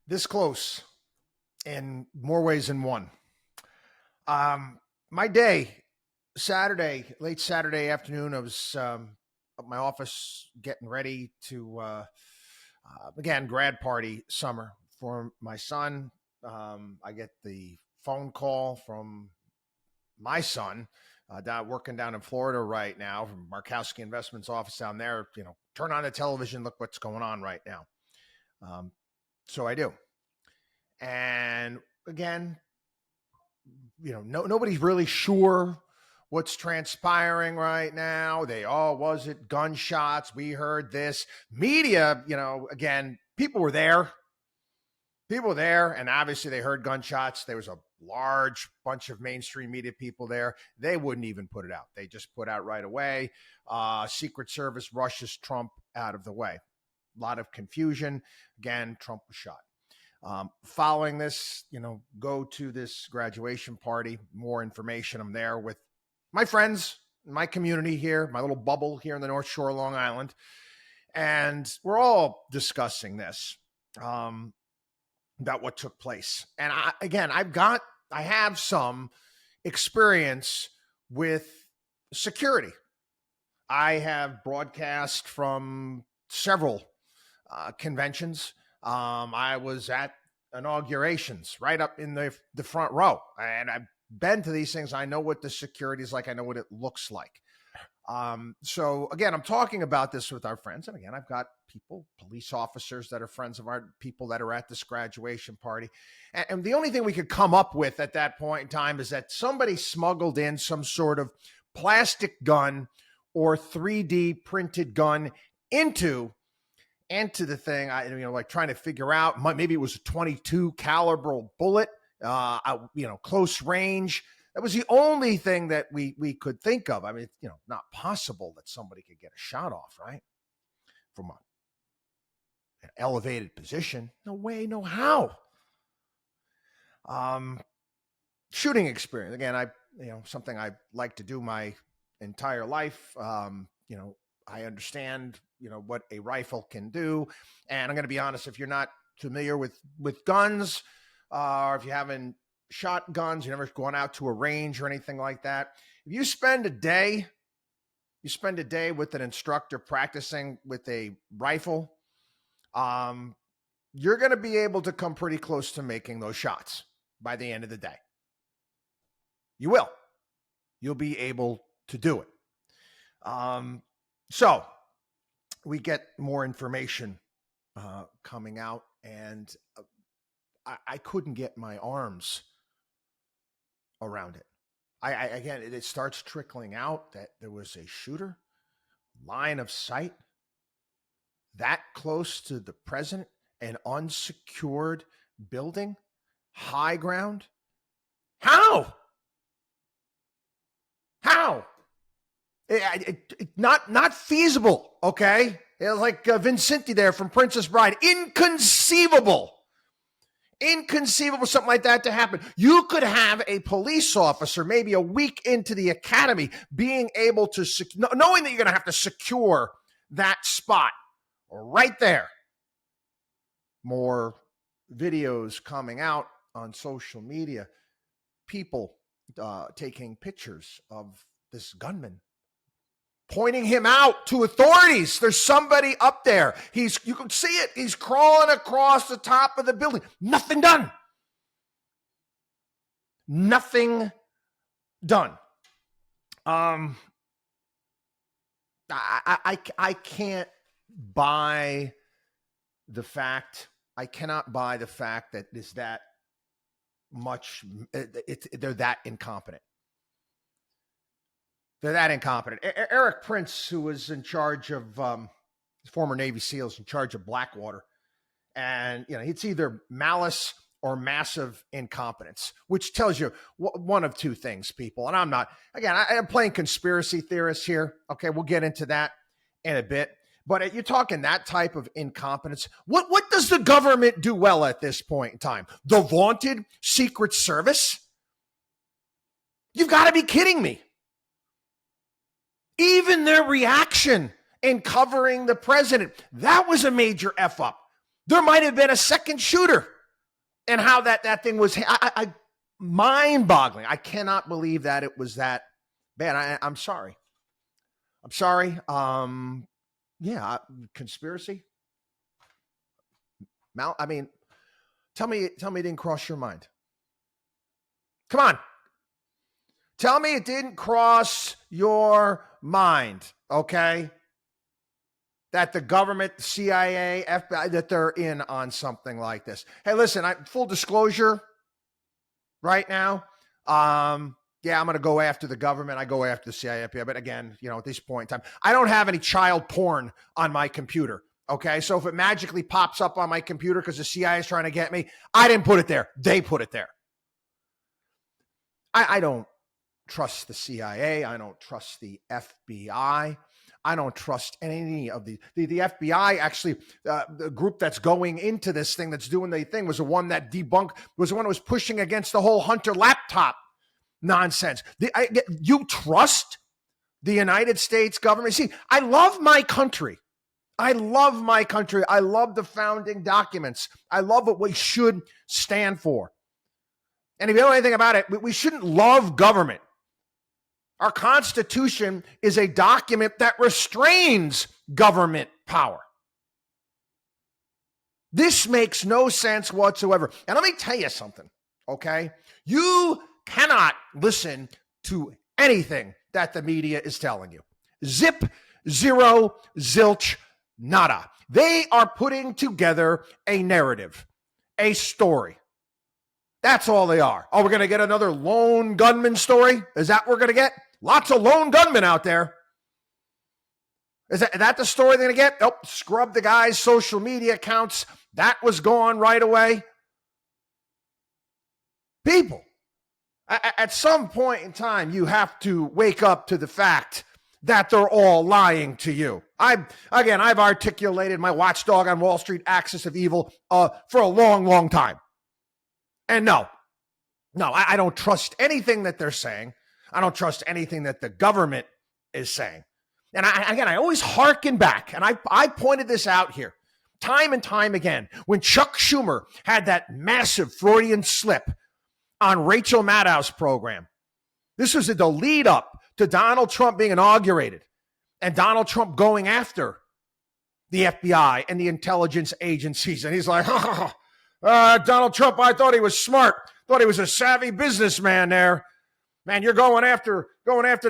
This close in more ways than one. My day, late Saturday afternoon, I was at my office getting ready to, again, grad party summer for my son. I get the phone call from my son, working down in Florida right now, from Markowski Investments office down there. Turn on the television, look what's going on right now. So I do. And again, nobody's really sure what's transpiring right now. Was it gunshots? We heard this. Media, again, people were there, and obviously they heard gunshots. There was a large bunch of mainstream media people there. They wouldn't even put it out. They just put out right away. Secret Service rushes Trump out of the way. A lot of confusion. Again, Trump was shot. Following this, go to this graduation party, more information. I'm there with my friends, my community here, my little bubble here in the North Shore, Long Island. And we're all discussing this, about what took place. And I have some experience with security. I have broadcast from several conventions. I was at inaugurations right up in the front row, and I've been to these things. I know what the security is like. I know what it looks like. So again, I'm talking about this with our friends. And again, I've got police officers that are friends of our people that are at this graduation party. And the only thing we could come up with at that point in time is that somebody smuggled in some sort of plastic gun or 3D printed gun into the thing. Like trying to figure out, maybe it was a 22 caliber bullet, close range. That was the only thing that we could think of. I mean, it's, not possible that somebody could get a shot off, right? From an elevated position. No way, no how. Shooting experience. Again, something I like to do my entire life. I understand, what a rifle can do. And I'm going to be honest, if you're not familiar with guns, or if you haven't shot guns, you've never gone out to a range or anything like that. If you spend a day with an instructor practicing with a rifle, you're going to be able to come pretty close to making those shots by the end of the day. You will. You'll be able to do it. So we get more information coming out, and I couldn't get my arms around it. Again, it starts trickling out that there was a shooter, line of sight, that close to the president, an unsecured building, high ground. How? Not feasible, okay? It's like Vincenti there from Princess Bride. Inconceivable something like that to happen. You could have a police officer maybe a week into the academy being able to, knowing that you're going to have to secure that spot right there. More videos coming out on social media. People taking pictures of this gunman, pointing him out to authorities. There's somebody up there. You can see it. He's crawling across the top of the building. Nothing done. I can't buy the fact. I cannot buy the fact that it's that much. They're that incompetent. Eric Prince, who was in charge of former Navy SEALs, in charge of Blackwater, and it's either malice or massive incompetence, which tells you one of two things, people. And I'm playing conspiracy theorist here. Okay, we'll get into that in a bit. But you're talking that type of incompetence. What does the government do well at this point in time? The vaunted Secret Service? You've got to be kidding me. Even their reaction in covering the president, that was a major F up. There might have been a second shooter. And how that thing was mind-boggling. I cannot believe that it was that bad. I'm sorry. I'm sorry. Yeah, conspiracy. I mean, tell me it didn't cross your mind. Come on. Tell me it didn't cross your mind, okay? That the government, the CIA, FBI, that they're in on something like this. Hey, listen, full disclosure right now, yeah, I'm going to go after the government. I go after the CIA, FBI. But again, at this point in time, I don't have any child porn on my computer, okay? So if it magically pops up on my computer because the CIA is trying to get me, I didn't put it there. They put it there. I don't trust the CIA. I don't trust the FBI. I don't trust any of the FBI. Actually, the group that's going into this thing, that's doing the thing, was the one that was the one who was pushing against the whole Hunter laptop nonsense. You trust the United States government? See, I love my country. I love my country. I love the founding documents. I love what we should stand for. And if you know anything about it, we shouldn't love government. Our Constitution is a document that restrains government power. This makes no sense whatsoever. And let me tell you something, okay? You cannot listen to anything that the media is telling you. Zip, zero, zilch, nada. They are putting together a narrative, a story. That's all they are. Oh, we're going to get another lone gunman story? Is that what we're going to get? Lots of lone gunmen out there. Is that the story they're going to get? Oh, scrub the guy's social media accounts. That was gone right away. People, at some point in time, you have to wake up to the fact that they're all lying to you. I've articulated my watchdog on Wall Street axis of evil for a long, long time. And no, I don't trust anything that they're saying. I don't trust anything that the government is saying. And I always hearken back, and I pointed this out here time and time again, when Chuck Schumer had that massive Freudian slip on Rachel Maddow's program. This was the lead up to Donald Trump being inaugurated and Donald Trump going after the FBI and the intelligence agencies. And he's like, Donald Trump, I thought he was smart, thought he was a savvy businessman there. Man, you're going after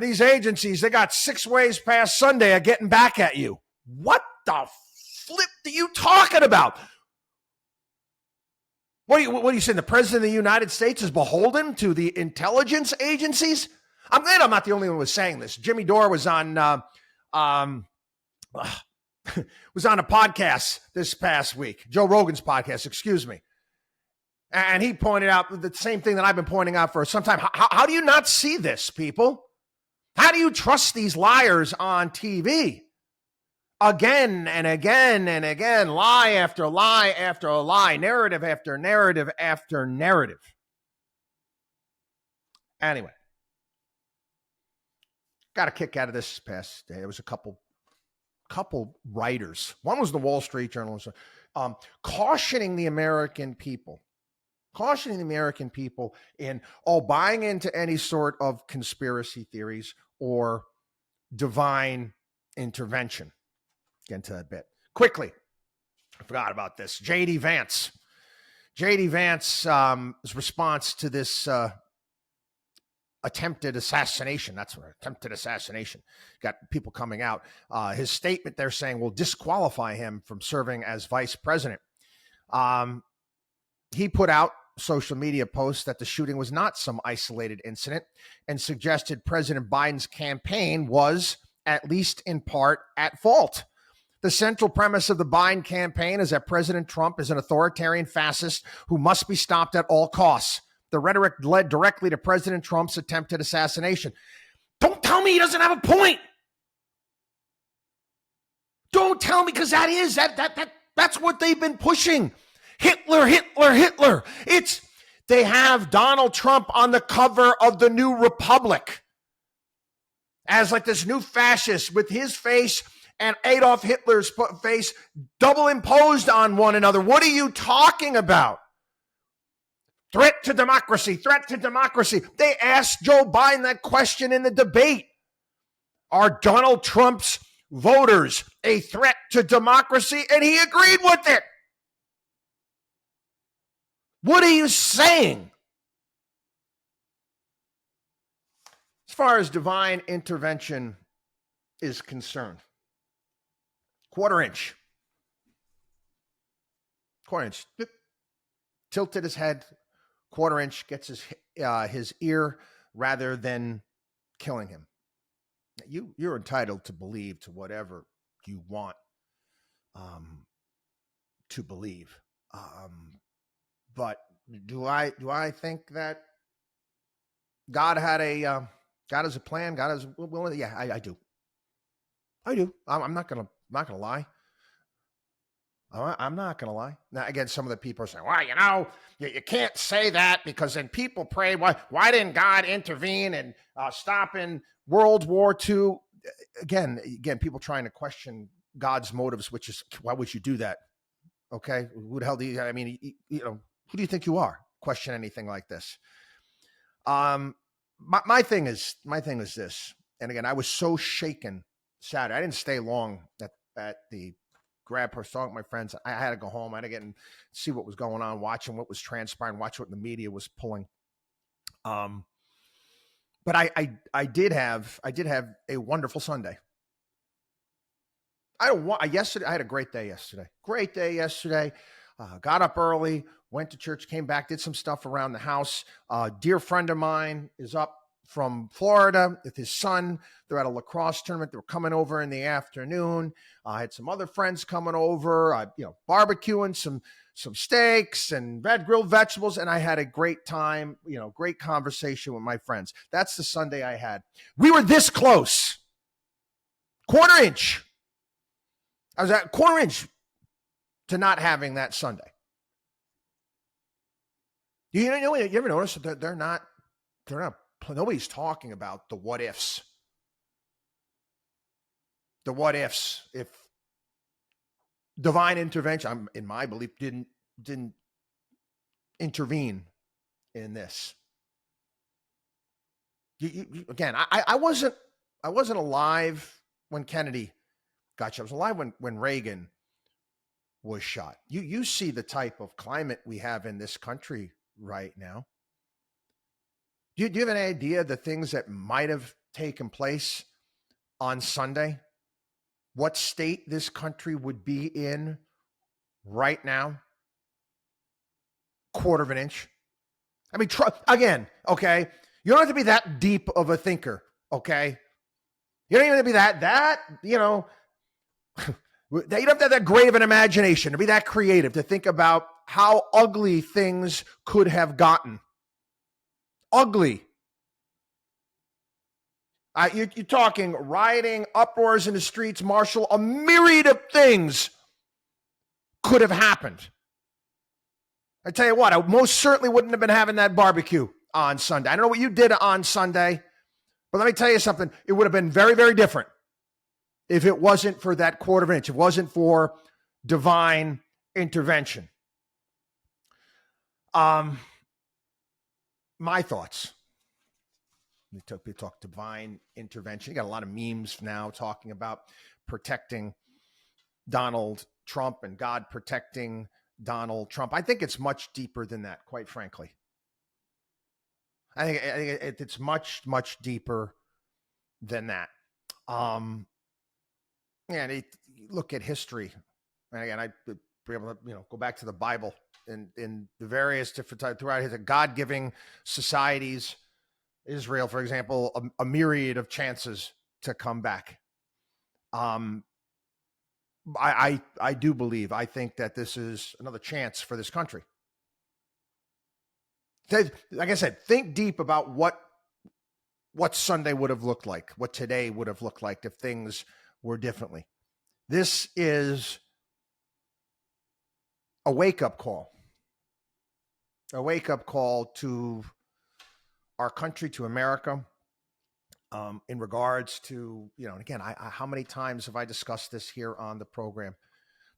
these agencies. They got 6 ways past Sunday of getting back at you. What the flip are you talking about? What are you saying? The president of the United States is beholden to the intelligence agencies? I'm glad I'm not the only one who was saying this. Jimmy Dore was on a podcast this past week, Joe Rogan's podcast, excuse me. And he pointed out the same thing that I've been pointing out for some time. How do you not see this, people? How do you trust these liars on TV? Again and again and again, lie after lie after lie, narrative after narrative after narrative. Anyway, got a kick out of this past day. There was a couple writers. One was the Wall Street Journal, cautioning the American people in buying into any sort of conspiracy theories or divine intervention. Get into that bit quickly. I forgot about this. J.D. Vance's response to this attempted assassination. That's what attempted assassination. Got people coming out. His statement there saying will disqualify him from serving as vice president. He put out social media posts that the shooting was not some isolated incident and suggested President Biden's campaign was, at least in part, at fault. The central premise of the Biden campaign is that President Trump is an authoritarian fascist who must be stopped at all costs. The rhetoric led directly to President Trump's attempted assassination. Don't tell me he doesn't have a point. Don't tell me, because that's what they've been pushing. Hitler. They have Donald Trump on the cover of the New Republic as like this new fascist with his face and Adolf Hitler's face double imposed on one another. What are you talking about? Threat to democracy, threat to democracy. They asked Joe Biden that question in the debate. Are Donald Trump's voters a threat to democracy? And he agreed with it. What are you saying? As far as divine intervention is concerned, quarter inch, tilted his head, quarter inch, gets his ear rather than killing him. You're entitled to believe to whatever you want to believe. But do I think that God has a plan? God has will? Yeah, I do. I'm not gonna lie. I'm not going to lie. Now, again, some of the people are saying, well, you can't say that because then people pray. Why didn't God intervene and stopping World War II? Again, people trying to question God's motives, which is, why would you do that? Okay. Who the hell do you, who do you think you are? Question anything like this. My thing is this. And again, I was so shaken Saturday. I didn't stay long at the grab per song with my friends. I had to go home. I had to get and see what was going on, watching what was transpiring, watch what the media was pulling. But I did have a wonderful Sunday. I had a great day yesterday. Got up early, went to church, came back, did some stuff around the house. A dear friend of mine is up from Florida with his son. They're at a lacrosse tournament. They were coming over in the afternoon. I had some other friends coming over, barbecuing some steaks and red grilled vegetables. And I had a great time, great conversation with my friends. That's the Sunday I had. We were this close. Quarter inch. I was at quarter inch to not having that Sunday. You ever notice that they're not, nobody's talking about the what ifs. The what ifs. If divine intervention, in my belief, didn't intervene in this. Again, I wasn't alive when Kennedy got shot. I was alive when Reagan was shot. You see the type of climate we have in this country right now. Do you have an idea of the things that might have taken place on Sunday? What state this country would be in right now? Quarter of an inch. I mean, again, okay? You don't have to be that deep of a thinker, okay? You don't even have to be that, you don't have to have that great of an imagination, to be that creative, to think about how ugly things could have gotten. Ugly. You're talking rioting, uproars in the streets, Marshall, a myriad of things could have happened. I tell you what, I most certainly wouldn't have been having that barbecue on Sunday. I don't know what you did on Sunday, but let me tell you something. It would have been very, very different if it wasn't for that quarter of an inch. It wasn't for divine intervention. My thoughts. We talk divine intervention. You got a lot of memes now talking about protecting Donald Trump and God protecting Donald Trump. I think it's much deeper than that, quite frankly. I think it's much, much deeper than that. And look at history. And again, I'd be able to, go back to the Bible and in the various different types throughout his God-giving societies. Israel, for example, a myriad of chances to come back. I do believe, I think that this is another chance for this country. Like I said, think deep about what Sunday would have looked like, what today would have looked like if things were differently. This is a wake-up call. A wake-up call to our country, to America, in regards to, and again, how many times have I discussed this here on the program,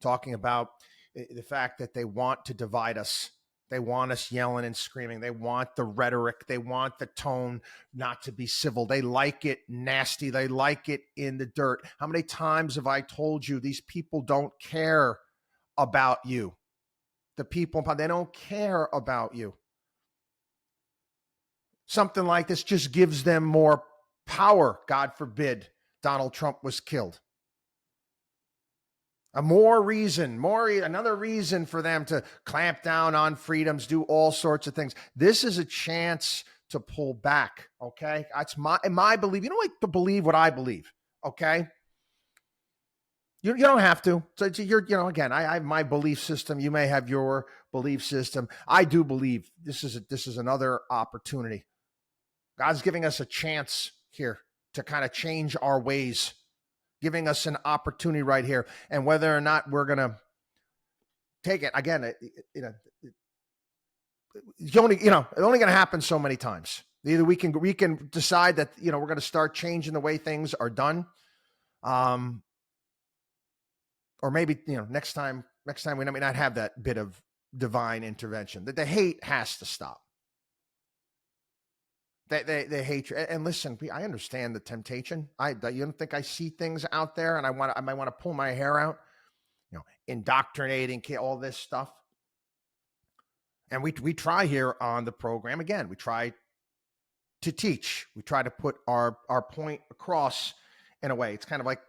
talking about the fact that they want to divide us They want us yelling and screaming. They want the rhetoric. They want the tone not to be civil. They like it nasty. They like it in the dirt. How many times have I told you these people don't care about you? The people, they don't care about you. Something like this just gives them more power. God forbid Donald Trump was killed. Another reason for them to clamp down on freedoms, do all sorts of things. This is a chance to pull back, okay? That's my belief. You don't like to believe what I believe, okay? You don't have to. So again, I have my belief system. You may have your belief system. I do believe this is another opportunity. God's giving us a chance here to kind of change our ways, giving us an opportunity right here. And whether or not we're going to take it, again, it's only going to happen so many times. Either we can decide that, we're going to start changing the way things are done. Or maybe, next time we may not have that bit of divine intervention. That the hate has to stop. The hatred. And listen, I understand the temptation. You don't think I see things out there and I might want to pull my hair out, indoctrinating, all this stuff. And we try here on the program. Again, we try to teach. We try to put our point across in a way. It's kind of like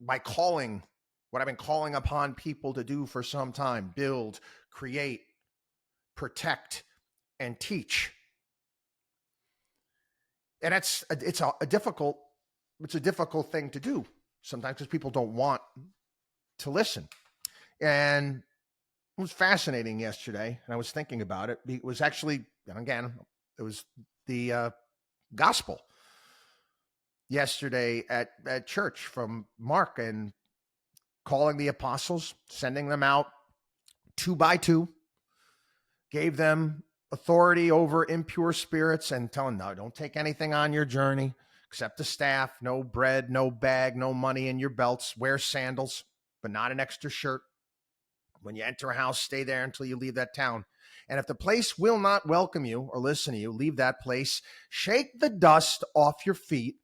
my calling, what I've been calling upon people to do for some time: build, create, protect, and teach. And it's a difficult thing to do sometimes because people don't want to listen. And it was fascinating yesterday, and I was thinking about it. It was actually, again, it was the gospel yesterday at church from Mark, and calling the apostles, sending them out 2 by 2, gave them authority over impure spirits and telling them, no, don't take anything on your journey except the staff, no bread, no bag, no money in your belts, wear sandals, but not an extra shirt. When you enter a house, stay there until you leave that town. And if the place will not welcome you or listen to you, leave that place, shake the dust off your feet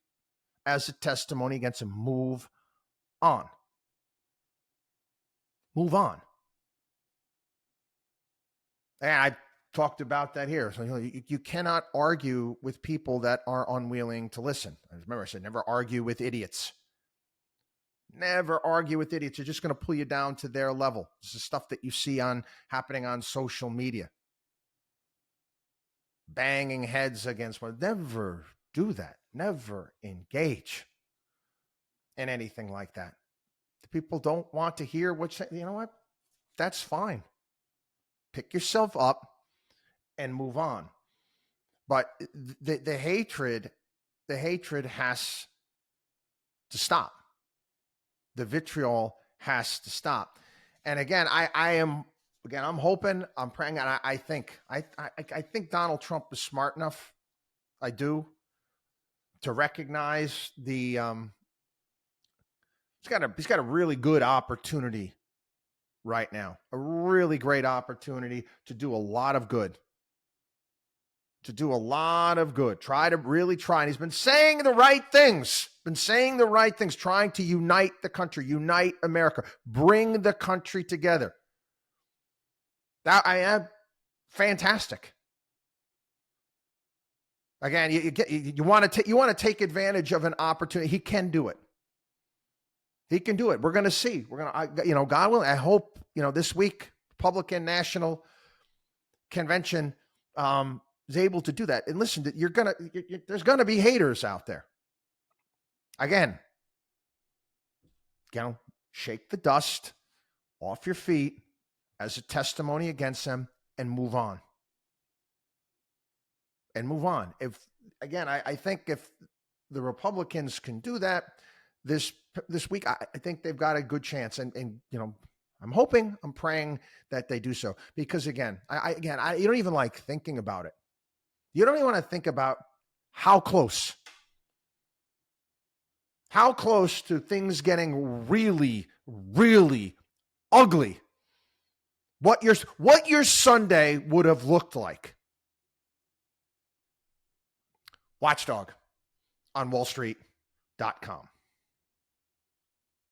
as a testimony against them. Move on. Move on. And I talked about that here. So you cannot argue with people that are unwilling to listen. Remember, I said never argue with idiots. Never argue with idiots. You're just going to pull you down to their level. This is stuff that you see happening on social media. Banging heads against one. Never do that. Never engage in anything like that. The people don't want to hear what you know what? That's fine. Pick yourself up and move on. But the hatred has to stop. The vitriol has to stop. And again, I'm hoping, I'm praying, and I think Donald Trump is smart enough, I do, to recognize he's got a really good opportunity right now, a really great opportunity to do a lot of good. Try. And he's been saying the right things, trying to unite the country, unite America, bring the country together. That I am fantastic. Again, you want to take advantage of an opportunity. He can do it. We're going to see. God willing, I hope, this week, Republican National Convention is able to do that. And listen, there's going to be haters out there. Again, shake the dust off your feet as a testimony against them and move on. I think if the Republicans can do that this week, I think they've got a good chance. And I'm praying that they do so, because again, you don't even like thinking about it. You don't even want to think about how close to things getting really, really ugly What your Sunday would have looked like. WatchDog on wallstreet.com.